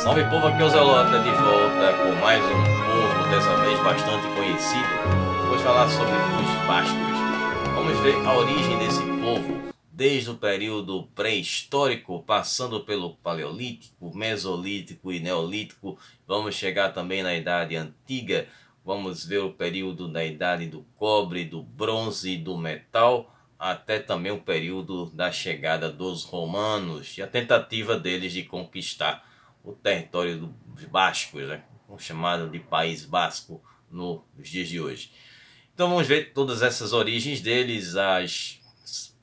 Salve povo, aqui é o Zelota de volta com mais um povo, dessa vez bastante conhecido. Vou falar sobre os bascos. Vamos ver a origem desse povo, desde o período pré-histórico, passando pelo paleolítico, mesolítico e neolítico. Vamos chegar também na idade antiga, vamos ver o período da idade do cobre, do bronze e do metal, até também o período da chegada dos romanos e a tentativa deles de conquistar o território dos bascos, né? Chamado de País Basco nos dias de hoje. Então vamos ver todas essas origens deles,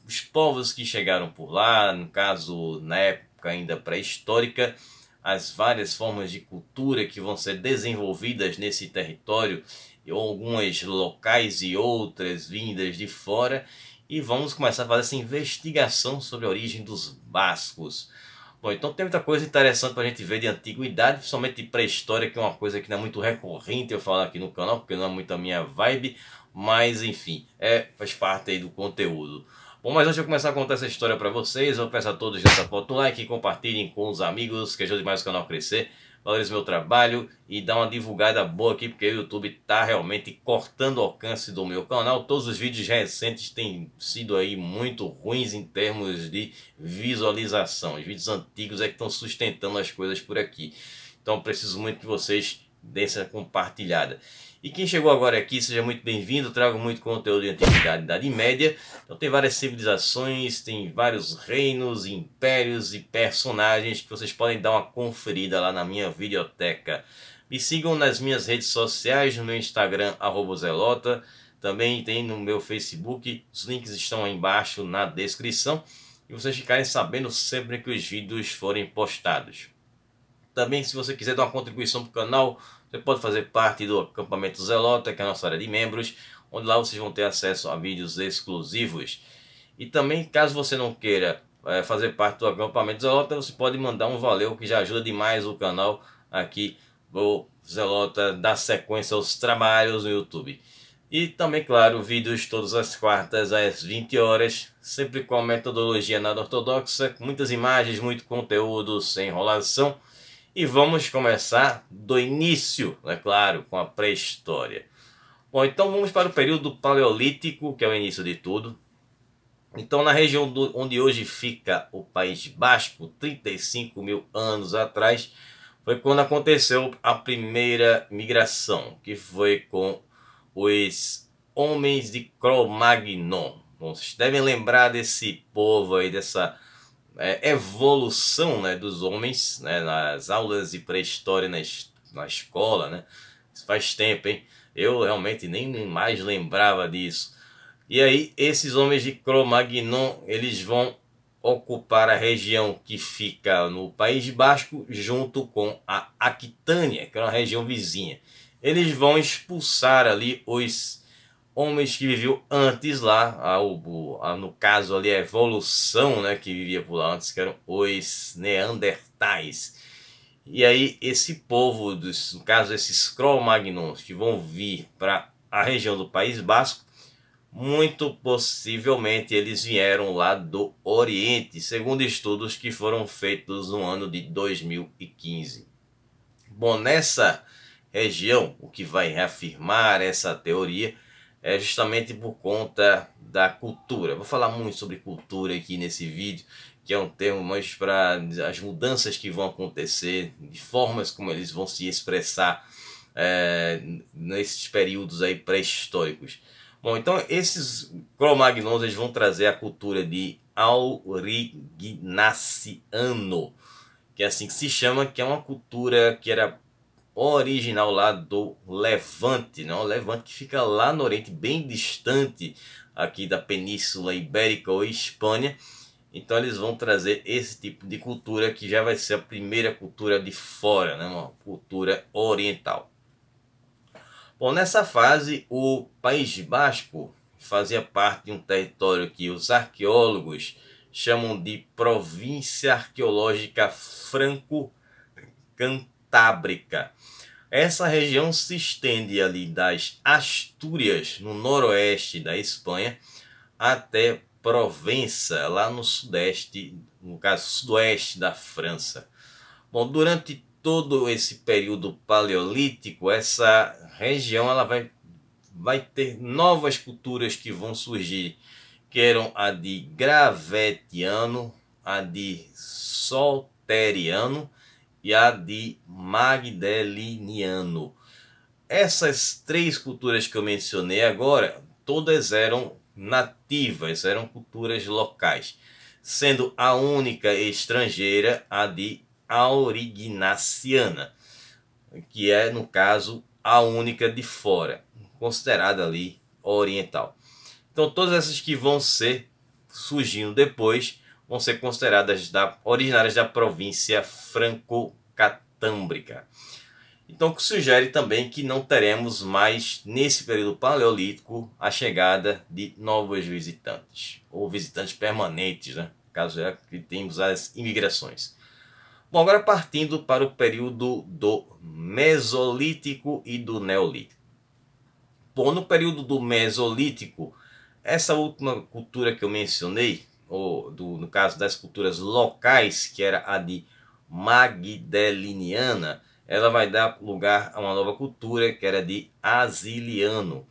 os povos que chegaram por lá, no caso na época ainda pré-histórica, as várias formas de cultura que vão ser desenvolvidas nesse território, algumas locais e outras vindas de fora, e vamos começar a fazer essa investigação sobre a origem dos bascos. Bom, então tem muita coisa interessante para a gente ver de antiguidade, principalmente de pré-história, que é uma coisa que não é muito recorrente eu falar aqui no canal, porque não é muito a minha vibe, mas enfim, faz parte aí do conteúdo. Bom, mas antes de eu começar a contar essa história para vocês, eu peço a todos dessa foto um like, compartilhem com os amigos, que ajude mais o canal a crescer, valorizem meu trabalho e dá uma divulgada boa aqui, porque o YouTube está realmente cortando o alcance do meu canal. Todos os vídeos recentes têm sido aí muito ruins em termos de visualização. Os vídeos antigos é que estão sustentando as coisas por aqui. Então preciso muito que vocês deem essa compartilhada. E quem chegou agora aqui, seja muito bem-vindo. Trago muito conteúdo de antiguidade, Idade Média. Então tem várias civilizações, tem vários reinos, impérios e personagens que vocês podem dar uma conferida lá na minha videoteca. Me sigam nas minhas redes sociais, no meu Instagram, @zelota. Também tem no meu Facebook, os links estão aí embaixo na descrição. E vocês ficarem sabendo sempre que os vídeos forem postados. Também, se você quiser dar uma contribuição para o canal, você pode fazer parte do Acampamento Zelota, que é a nossa área de membros, onde lá vocês vão ter acesso a vídeos exclusivos. E também, caso você não queira fazer parte do Acampamento Zelota, você pode mandar um valeu, que já ajuda demais o canal aqui, o Zelota, dar sequência aos trabalhos no YouTube. E também, claro, vídeos todas as quartas às 20 horas, sempre com a metodologia nada ortodoxa, com muitas imagens, muito conteúdo, sem enrolação. E vamos começar do início, é claro, com a pré-história. Bom, então vamos para o período paleolítico, que é o início de tudo. Então, na região onde hoje fica o País Basco, 35 mil anos atrás, foi quando aconteceu a primeira migração, que foi com os homens de Cro-Magnon. Vocês devem lembrar desse povo aí, dessa evolução, né, dos homens, né, nas aulas de pré-história na escola, né? Isso faz tempo, hein? Eu realmente nem mais lembrava disso. E aí esses homens de Cro-Magnon, eles vão ocupar a região que fica no País Basco junto com a Aquitânia, que é uma região vizinha. Eles vão expulsar ali os homens que viviam antes lá, no caso ali a evolução, né, que vivia por lá antes, que eram os Neandertais. E aí esse povo, no caso esses Cro-Magnons, que vão vir para a região do País Basco, muito possivelmente eles vieram lá do Oriente, segundo estudos que foram feitos no ano de 2015. Bom, nessa região, o que vai reafirmar essa teoria é justamente por conta da cultura. Vou falar muito sobre cultura aqui nesse vídeo, que é um termo mais para as mudanças que vão acontecer, de formas como eles vão se expressar nesses períodos aí pré-históricos. Bom, então esses Cro-Magnons, eles vão trazer a cultura de Aurignaciano, que é assim que se chama, que é uma cultura que era original lá do Levante, né? O Levante que fica lá no Oriente, bem distante aqui da Península Ibérica ou Espanha. Então eles vão trazer esse tipo de cultura que já vai ser a primeira cultura de fora, né? Uma cultura oriental. Bom, nessa fase o País Basco fazia parte de um território que os arqueólogos chamam de Província Arqueológica Franco-Cantábrica. Essa região se estende ali das Astúrias, no noroeste da Espanha, até Provença, lá no sudeste, no caso sudoeste da França. Bom, durante todo esse período paleolítico, essa região ela vai ter novas culturas que vão surgir, que eram a de Gravetiano, a de Solteriano e a de Magdeliniano. Essas três culturas que eu mencionei agora, todas eram nativas, eram culturas locais, sendo a única estrangeira a de Aurignaciana, que é, no caso, a única de fora, considerada ali oriental. Então todas essas que vão ser surgindo depois vão ser consideradas originárias da província franco-catâmbrica. Então, o que sugere também que não teremos mais, nesse período paleolítico, a chegada de novos visitantes, ou visitantes permanentes, né? Caso é que temos as imigrações. Bom, agora partindo para o período do Mesolítico e do Neolítico. Bom, no período do Mesolítico, essa última cultura que eu mencionei, no caso das culturas locais, que era a de Magdeliniana, ela vai dar lugar a uma nova cultura que era de Asiliano.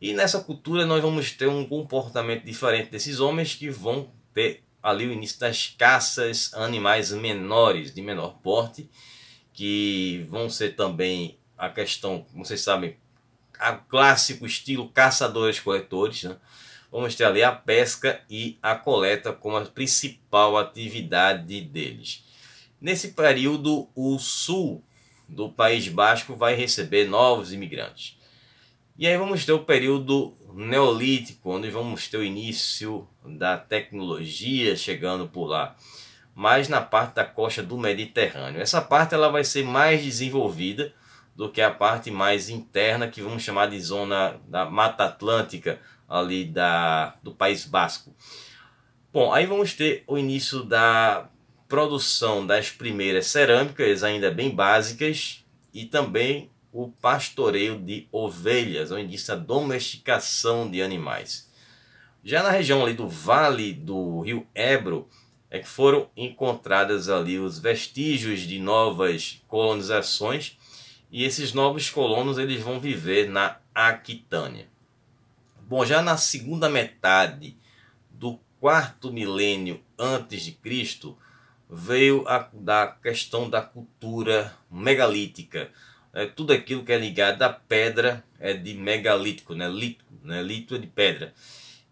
E nessa cultura nós vamos ter um comportamento diferente desses homens, que vão ter ali o início das caças a animais menores, de menor porte, que vão ser também a questão, como vocês sabem, o clássico estilo caçadores-coletores, né? Vamos ter ali a pesca e a coleta como a principal atividade deles. Nesse período, o sul do País Basco vai receber novos imigrantes. E aí vamos ter o período neolítico, onde vamos ter o início da tecnologia chegando por lá, mas na parte da costa do Mediterrâneo. Essa parte ela vai ser mais desenvolvida do que a parte mais interna, que vamos chamar de zona da Mata Atlântica, ali do País Basco. Bom, aí vamos ter o início da produção das primeiras cerâmicas, ainda bem básicas, e também o pastoreio de ovelhas, o início da domesticação de animais. Já na região ali do Vale do Rio Ebro, é que foram encontradas ali os vestígios de novas colonizações, e esses novos colonos eles vão viver na Aquitânia. Bom, já na segunda metade do quarto milênio antes de Cristo, veio da questão da cultura megalítica. Tudo aquilo que é ligado à pedra é de megalítico, né? Lito é de pedra.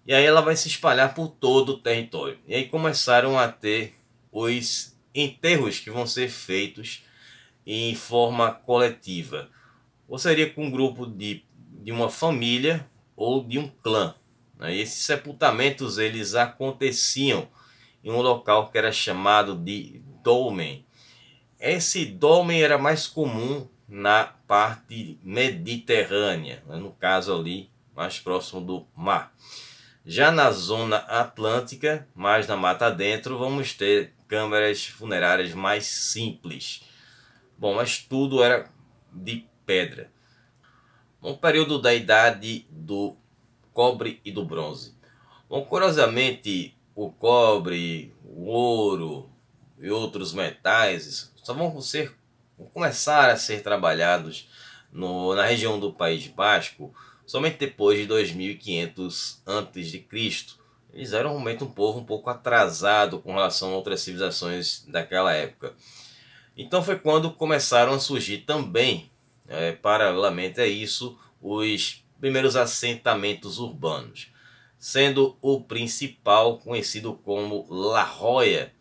E aí ela vai se espalhar por todo o território. E aí começaram a ter os enterros que vão ser feitos em forma coletiva. Ou seria com um grupo de uma família ou de um clã. E esses sepultamentos eles aconteciam em um local que era chamado de dolmen. Esse dolmen era mais comum na parte mediterrânea, no caso ali mais próximo do mar. Já na zona atlântica, mais na mata dentro, vamos ter câmaras funerárias mais simples. Bom, mas tudo era de pedra. No período da idade do cobre e do bronze. Bom, curiosamente, o cobre, o ouro e outros metais só vão começar a ser trabalhados na região do País Basco somente depois de 2500 a.C. Eles eram realmente um povo um pouco atrasado com relação a outras civilizações daquela época. Então foi quando começaram a surgir também, paralelamente a isso, os primeiros assentamentos urbanos, sendo o principal conhecido como La Joya,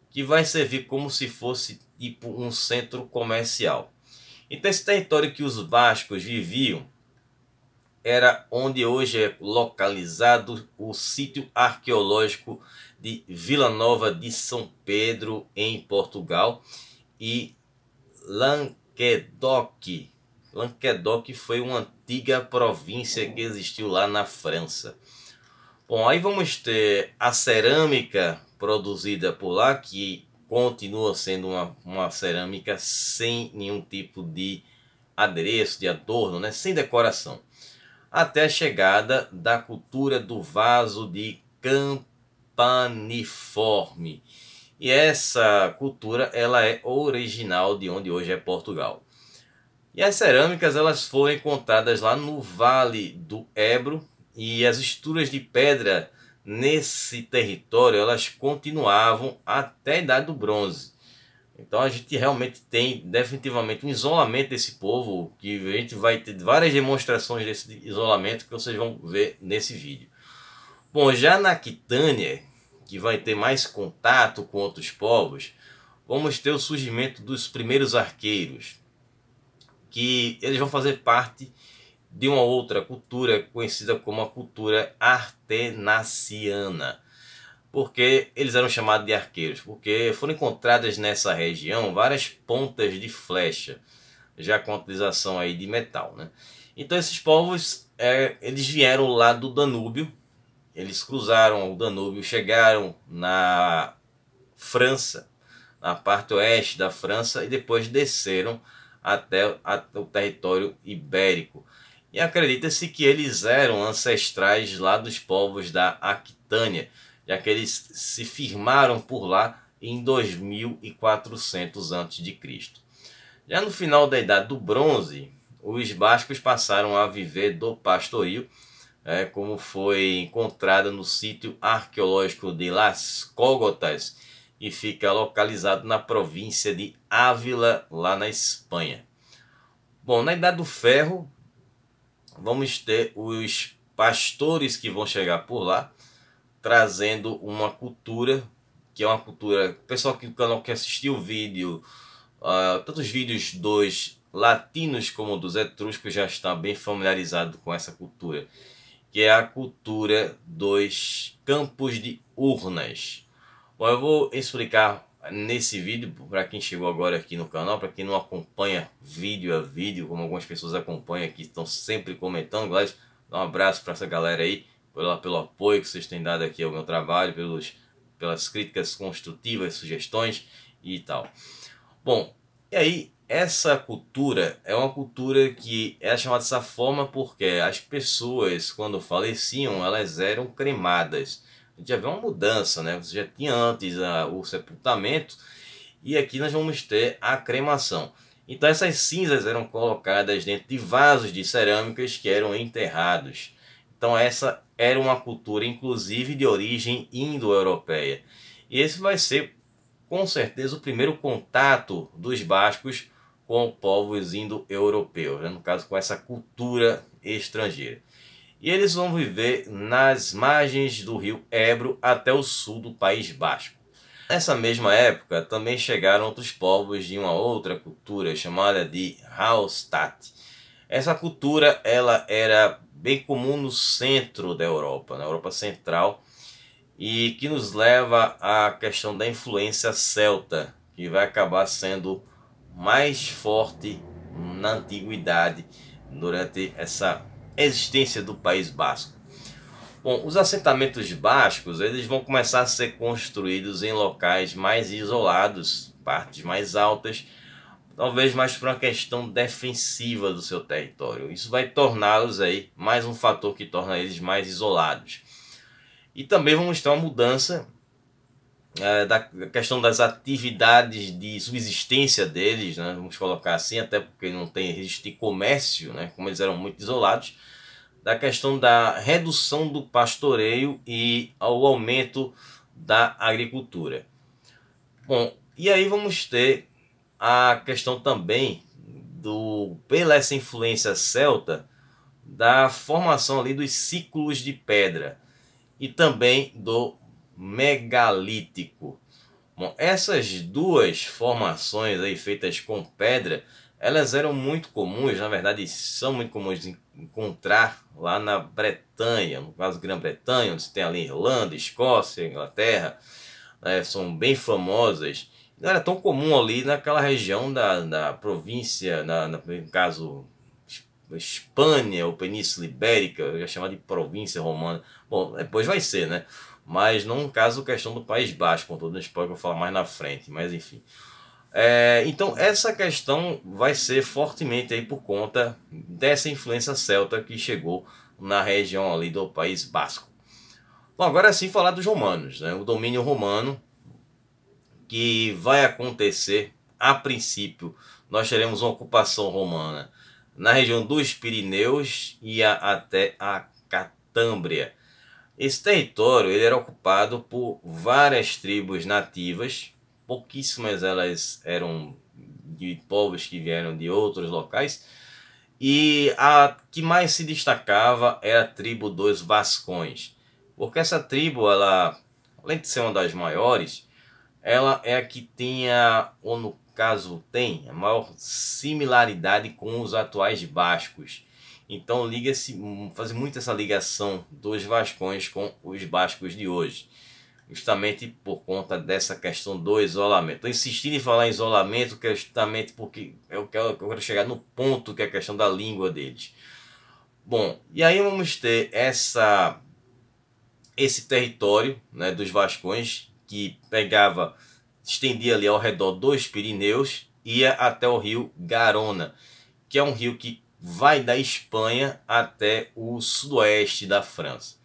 que vai servir como se fosse tipo um centro comercial. Então esse território que os bascos viviam era onde hoje é localizado o sítio arqueológico de Vila Nova de São Pedro, em Portugal, e Languedoc. Languedoc foi uma antiga província que existiu lá na França. Bom, aí vamos ter a cerâmica produzida por lá, que continua sendo uma cerâmica sem nenhum tipo de adereço, de adorno, né? Sem decoração. Até a chegada da cultura do vaso de campaniforme, E essa cultura ela é original de onde hoje é Portugal. E as cerâmicas elas foram encontradas lá no Vale do Ebro, e as estruturas de pedra nesse território elas continuavam até a Idade do Bronze. Então a gente realmente tem definitivamente um isolamento desse povo, que a gente vai ter várias demonstrações desse isolamento que vocês vão ver nesse vídeo. Bom, já na Aquitânia, que vai ter mais contato com outros povos, vamos ter o surgimento dos primeiros arqueiros, que eles vão fazer parte de uma outra cultura conhecida como a cultura artenaciana. Porque eles eram chamados de arqueiros? Porque foram encontradas nessa região várias pontas de flecha, já com a utilização aí de metal, né? Então esses povos, eles vieram lá do Danúbio, eles cruzaram o Danúbio, chegaram na França, na parte oeste da França, e depois desceram até o território ibérico. E acredita-se que eles eram ancestrais lá dos povos da Aquitânia, já que eles se firmaram por lá em 2400 a.C. Já no final da Idade do Bronze, os bascos passaram a viver do pastorio, como foi encontrado no sítio arqueológico de Las Cógotas, e fica localizado na província de Ávila, lá na Espanha. Bom, na Idade do Ferro, vamos ter os pastores que vão chegar por lá, trazendo uma cultura, que é uma cultura... O pessoal que não quer assistir o vídeo, tanto os vídeos dos latinos como dos etruscos já estão bem familiarizados com essa cultura, que é a cultura dos campos de urnas. Bom, eu vou explicar nesse vídeo, para quem chegou agora aqui no canal, para quem não acompanha vídeo a vídeo, como algumas pessoas acompanham aqui, estão sempre comentando. Galera, dá um abraço para essa galera aí, pelo apoio que vocês têm dado aqui ao meu trabalho, pelas críticas construtivas, sugestões e tal. Bom, e aí, essa cultura é uma cultura que é chamada dessa forma porque as pessoas, quando faleciam, elas eram cremadas. A gente já vê uma mudança, né? Você já tinha antes o sepultamento, e aqui nós vamos ter a cremação. Então essas cinzas eram colocadas dentro de vasos de cerâmicas que eram enterrados. Então essa era uma cultura inclusive de origem indo-europeia. E esse vai ser com certeza o primeiro contato dos bascos com povos indo-europeus, né? No caso com essa cultura estrangeira. E eles vão viver nas margens do rio Ebro até o sul do País Basco. Nessa mesma época também chegaram outros povos de uma outra cultura chamada de Hallstatt. Essa cultura ela era bem comum no centro da Europa, na Europa Central, e que nos leva à questão da influência celta, que vai acabar sendo mais forte na antiguidade durante essa existência do País Basco. Bom, os assentamentos bascos eles vão começar a ser construídos em locais mais isolados, partes mais altas, talvez mais por uma questão defensiva do seu território. Isso vai torná-los aí mais um fator que torna eles mais isolados. E também vamos ter uma mudança da questão das atividades de subsistência deles, né? Vamos colocar assim, até porque não tem registro de comércio, né? Como eles eram muito isolados, da questão da redução do pastoreio e ao aumento da agricultura. Bom, e aí vamos ter a questão também pela essa influência celta, da formação ali dos ciclos de pedra e também do megalítico. Bom, essas duas formações aí feitas com pedra, elas eram muito comuns, na verdade são muito comuns de encontrar lá na Bretanha, no caso Grã-Bretanha, onde se tem ali Irlanda, Escócia, Inglaterra, né, são bem famosas. Não era tão comum ali naquela região da província, no caso Espanha ou Península Ibérica, eu ia chamar de província romana. Bom, depois vai ser, né? Mas não no caso questão do País Basco, com todo o spoiler que eu vou falar mais na frente, mas enfim. Então essa questão vai ser fortemente aí por conta dessa influência celta que chegou na região ali do País Basco. Bom, agora sim falar dos romanos, né? O domínio romano que vai acontecer, a princípio, nós teremos uma ocupação romana na região dos Pirineus e até a Catâmbria. Esse território ele era ocupado por várias tribos nativas, pouquíssimas elas eram de povos que vieram de outros locais, e a que mais se destacava era a tribo dos Vascões, porque essa tribo, ela, além de ser uma das maiores, ela é a que tinha, ou no caso tem, a maior similaridade com os atuais bascos. Então faz muito essa ligação dos vascões com os bascos de hoje, justamente por conta dessa questão do isolamento. Estou insistindo em falar em isolamento, que é justamente porque eu quero chegar no ponto que é a questão da língua deles. Bom, e aí vamos ter esse território, né, dos vascões, que estendia ali ao redor dos Pirineus, ia até o rio Garona, que é um rio que vai da Espanha até o sudoeste da França.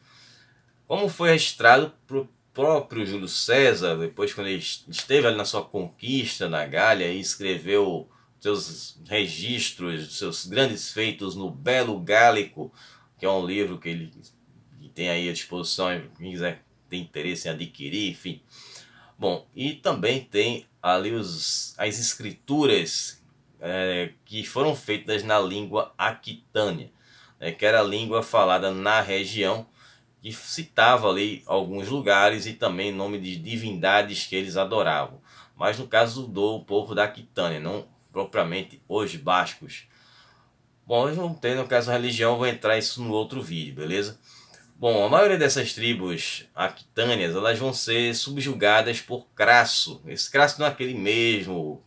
Como foi registrado por próprio Júlio César, depois quando ele esteve ali na sua conquista na Gália e escreveu seus registros, seus grandes feitos no Belo Gálico, que é um livro que ele tem aí à disposição, quem quiser ter interesse em adquirir, enfim. Bom, e também tem ali as escrituras que foram feitas na língua aquitânia, que era a língua falada na região, que citava ali alguns lugares e também nome de divindades que eles adoravam. Mas no caso do povo da Aquitânia, não propriamente os bascos. Bom, nós vamos ter, no caso da religião, vou entrar isso no outro vídeo, beleza? Bom, a maioria dessas tribos aquitâneas, elas vão ser subjugadas por Crasso. Esse Crasso não é aquele mesmo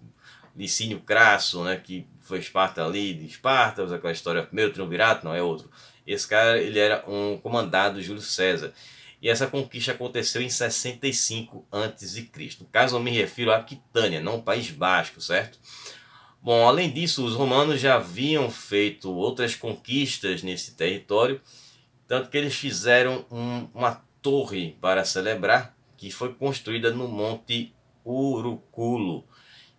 Licínio Crasso, né, que fez parte ali de Esparta, aquela história, primeiro triunvirato, não é outro. Esse cara, ele era um comandado de Júlio César. E essa conquista aconteceu em 65 a.C. No caso, eu me refiro à Aquitânia, não ao País Basco, certo? Bom, além disso, os romanos já haviam feito outras conquistas nesse território, tanto que eles fizeram uma torre para celebrar, que foi construída no Monte Uruculo.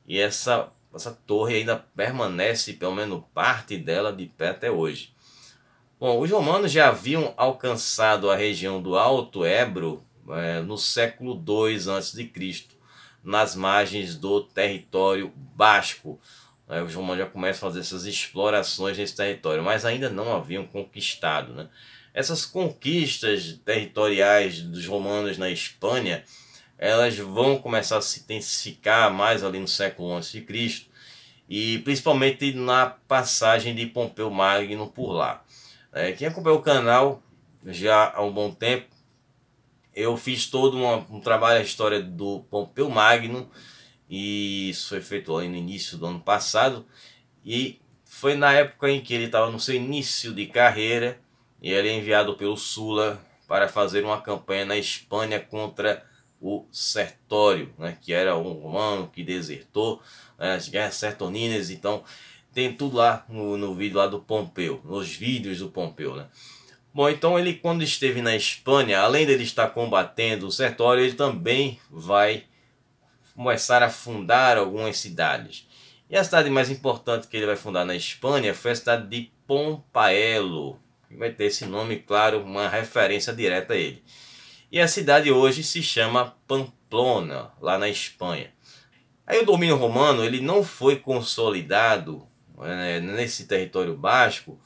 E essa torre ainda permanece, pelo menos parte dela, de pé até hoje. Bom, os romanos já haviam alcançado a região do Alto Ebro no século II a.C., nas margens do território basco. Os romanos já começam a fazer essas explorações nesse território, mas ainda não haviam conquistado, né? Essas conquistas territoriais dos romanos na Espanha, elas vão começar a se intensificar mais ali no século I a.C., e principalmente na passagem de Pompeu Magno por lá. Quem acompanhou o canal já há um bom tempo, eu fiz todo um trabalho, a história do Pompeu Magno, e isso foi feito ali no início do ano passado, e foi na época em que ele estava no seu início de carreira, e ele é enviado pelo Sulla para fazer uma campanha na Espanha contra o Sertório, né, que era um romano que desertou as guerras sertoninas. Então tem tudo lá no vídeo lá do Pompeu, nos vídeos do Pompeu, né? Bom, então ele, quando esteve na Espanha, além dele estar combatendo o Sertório, ele também vai começar a fundar algumas cidades. E a cidade mais importante que ele vai fundar na Espanha foi a cidade de Pompaelo, que vai ter esse nome, claro, uma referência direta a ele. E a cidade hoje se chama Pamplona, lá na Espanha. Aí o domínio romano ele não foi consolidado nesse território basco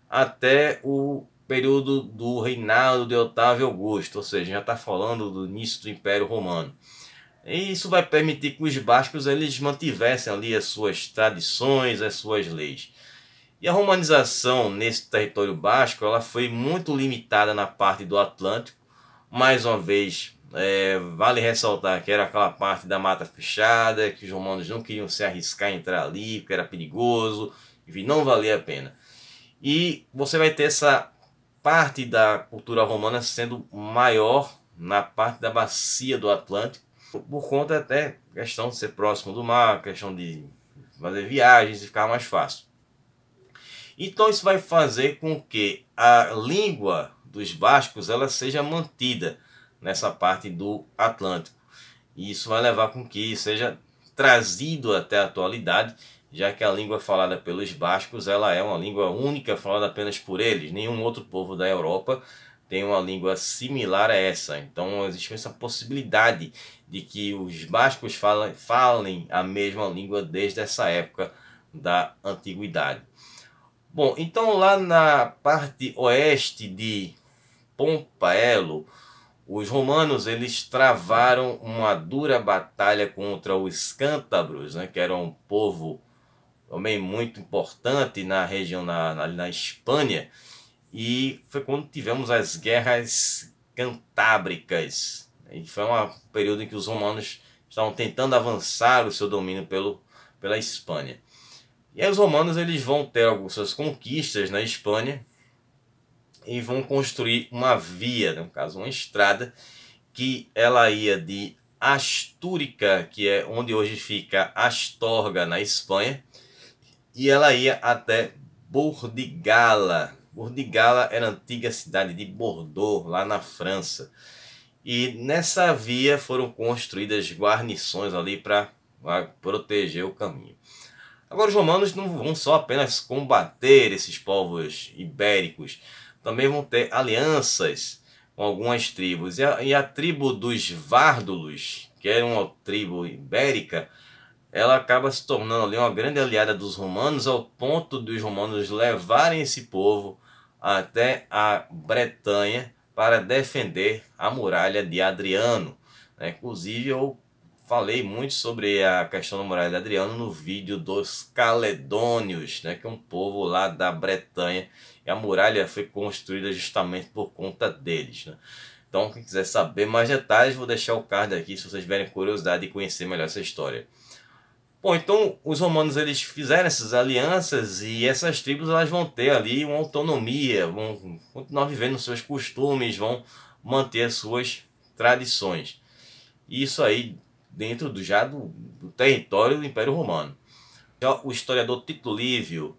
até o período do reinado de Otávio Augusto, ou seja, já está falando do início do Império Romano. E isso vai permitir que os bascos eles mantivessem ali as suas tradições, as suas leis. E a romanização nesse território basco ela foi muito limitada na parte do Atlântico. Mais uma vez, vale ressaltar que era aquela parte da mata fechada, que os romanos não queriam se arriscar a entrar ali, porque era perigoso, enfim, não valia a pena. E você vai ter essa parte da cultura romana sendo maior na parte da bacia do Atlântico, por conta até questão de ser próximo do mar, questão de fazer viagens e ficar mais fácil. Então isso vai fazer com que a língua dos bascos ela seja mantida nessa parte do Atlântico. E isso vai levar com que seja trazido até a atualidade, já que a língua falada pelos bascos ela é uma língua única falada apenas por eles. Nenhum outro povo da Europa tem uma língua similar a essa. Então existe essa possibilidade de que os bascos falem a mesma língua desde essa época da antiguidade. Bom, então lá na parte oeste de Pompaelo, os romanos eles travaram uma dura batalha contra os cântabros, né, que era um povo também muito importante na região, na Espanha. E foi quando tivemos as guerras cantábricas. E foi um período em que os romanos estavam tentando avançar o seu domínio pela Espanha. E aí os romanos eles vão ter algumas suas conquistas na Espanha e vão construir uma via, no caso uma estrada, que ela ia de Astúrica, que é onde hoje fica Astorga, na Espanha, e ela ia até Burdigala. Burdigala era a antiga cidade de Bordeaux, lá na França. E nessa via foram construídas guarnições ali para proteger o caminho. Agora os romanos não vão só apenas combater esses povos ibéricos, também vão ter alianças com algumas tribos. E a tribo dos Várdulos, que era uma tribo ibérica, ela acaba se tornando ali uma grande aliada dos romanos, ao ponto dos romanos levarem esse povo até a Bretanha para defender a muralha de Adriano. Inclusive eu falei muito sobre a questão da muralha de Adriano no vídeo dos Caledônios, que é um povo lá da Bretanha, e a muralha foi construída justamente por conta deles. Então quem quiser saber mais detalhes, vou deixar o card aqui se vocês tiverem curiosidade de conhecer melhor essa história. Bom, então os romanos eles fizeram essas alianças e essas tribos elas vão ter ali uma autonomia, vão continuar vivendo os seus costumes, vão manter as suas tradições. Isso aí dentro do território do Império Romano. O historiador Tito Livio,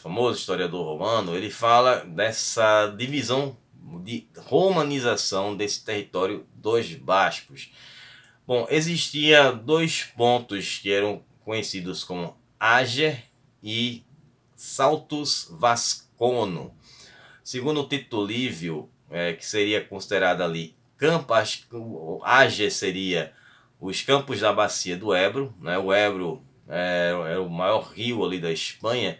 famoso historiador romano, ele fala dessa divisão de romanização desse território dos bascos. Bom, existia dois pontos que eram conhecidos como Ager e Saltus Vascono. Segundo Tito Livio, que seria considerado ali Ager seria os campos da bacia do Ebro, O Ebro é o maior rio ali da Espanha,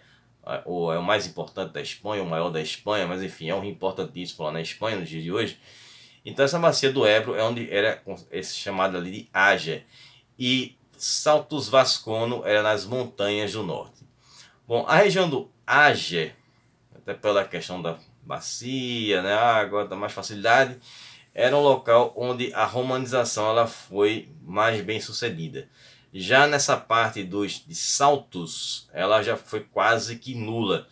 ou é o mais importante da Espanha, o maior da Espanha, mas enfim, é um rio importantíssimo lá na Espanha nos dias de hoje. Então essa bacia do Ebro é onde era esse chamado ali de Ager, e Saltus Vascono era nas montanhas do norte. Bom, a região do Ager, até pela questão da bacia, a água dá mais facilidade, era um local onde a romanização ela foi mais bem sucedida. Já nessa parte de Saltus, ela já foi quase que nula.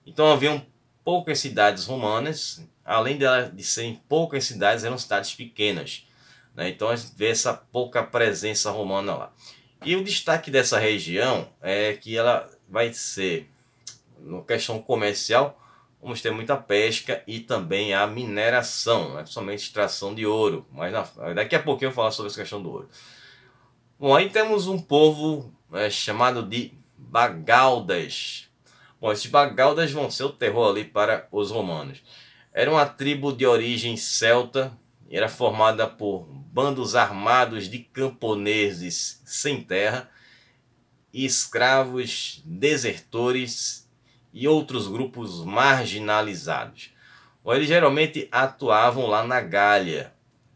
Então haviam poucas cidades romanas, além de serem poucas cidades, eram cidades pequenas. Então a gente vê essa pouca presença romana lá. E o destaque dessa região é que ela vai ser, na questão comercial, vamos ter muita pesca e também a mineração, principalmente extração de ouro. Mas daqui a pouquinho eu vou falar sobre essa questão do ouro. Bom, aí temos um povo chamado de Bagaudas. Bom, esses Bagaudas vão ser o terror ali para os romanos. Era uma tribo de origem celta, era formada por bandos armados de camponeses sem terra, escravos, desertores e outros grupos marginalizados. Eles geralmente atuavam lá na Gália,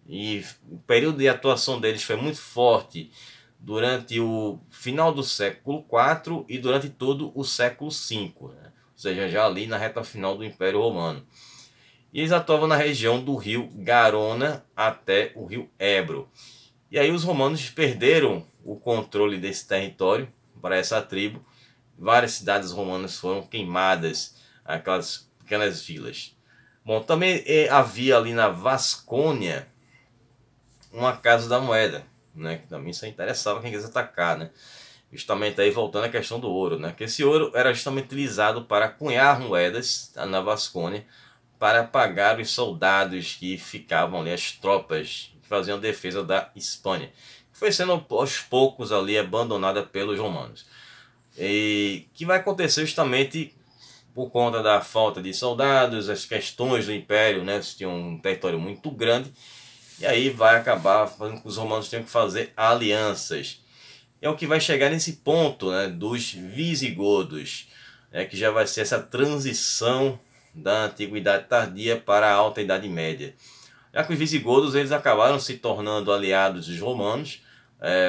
e o período de atuação deles foi muito forte durante o final do século IV e durante todo o século V, ou seja, já ali na reta final do Império Romano. E eles atuavam na região do rio Garona até o rio Ebro. E aí os romanos perderam o controle desse território para essa tribo. Várias cidades romanas foram queimadas, aquelas pequenas vilas. Bom, também havia ali na Vascônia uma Casa da Moeda, que também isso interessava quem quisesse atacar, Justamente aí voltando à questão do ouro, que esse ouro era justamente utilizado para cunhar moedas na Vascônia, para pagar os soldados que ficavam ali, as tropas que faziam defesa da Espanha. Foi sendo aos poucos ali abandonada pelos romanos. E que vai acontecer justamente por conta da falta de soldados, as questões do Império, né? Eles tinham um território muito grande. E aí vai acabar fazendo com que os romanos tenham que fazer alianças. É o que vai chegar nesse ponto, né, dos visigodos, que já vai ser essa transição da Antiguidade Tardia para a Alta Idade Média. Já que os visigodos eles acabaram se tornando aliados dos romanos,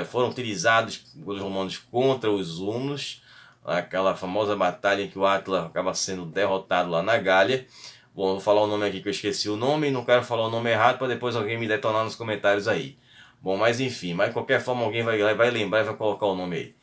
foram utilizados pelos romanos contra os hunos, aquela famosa batalha em que o Átila acaba sendo derrotado lá na Gália. Bom, vou falar o nome aqui que eu esqueci o nome e não quero falar o nome errado para depois alguém me detonar nos comentários aí. Bom, mas enfim, mas de qualquer forma alguém vai lembrar e vai colocar o nome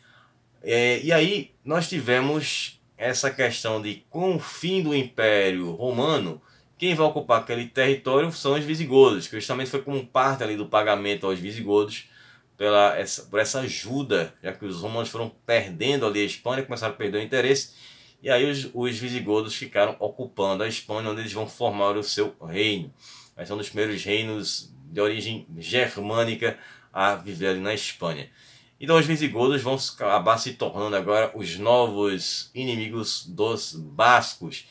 aí. E aí nós tivemos essa questão de, com o fim do Império Romano, quem vai ocupar aquele território são os visigodos, que justamente foi como parte ali do pagamento aos visigodos por essa ajuda, já que os romanos foram perdendo ali a Espanha, começaram a perder o interesse, e aí os visigodos ficaram ocupando a Espanha, onde eles vão formar o seu reino. Mas são dos primeiros reinos de origem germânica a viver ali na Espanha. Então os visigodos vão acabar se tornando agora os novos inimigos dos bascos.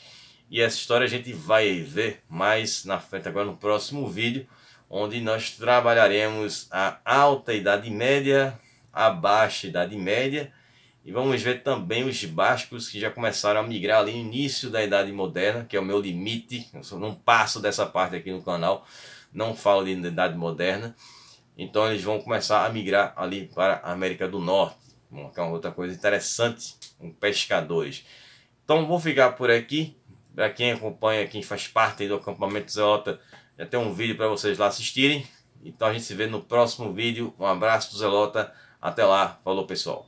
E essa história a gente vai ver mais na frente agora no próximo vídeo, onde nós trabalharemos a Alta Idade Média, a Baixa Idade Média, e vamos ver também os bascos que já começaram a migrar ali no início da Idade Moderna, que é o meu limite. Eu não passo dessa parte aqui no canal, não falo de Idade Moderna. Então eles vão começar a migrar ali para a América do Norte, que é uma outra coisa interessante, com pescadores. Então vou ficar por aqui. Para quem acompanha, quem faz parte do acampamento Zelota, já tem um vídeo para vocês lá assistirem. Então a gente se vê no próximo vídeo. Um abraço do Zelota. Até lá. Falou, pessoal.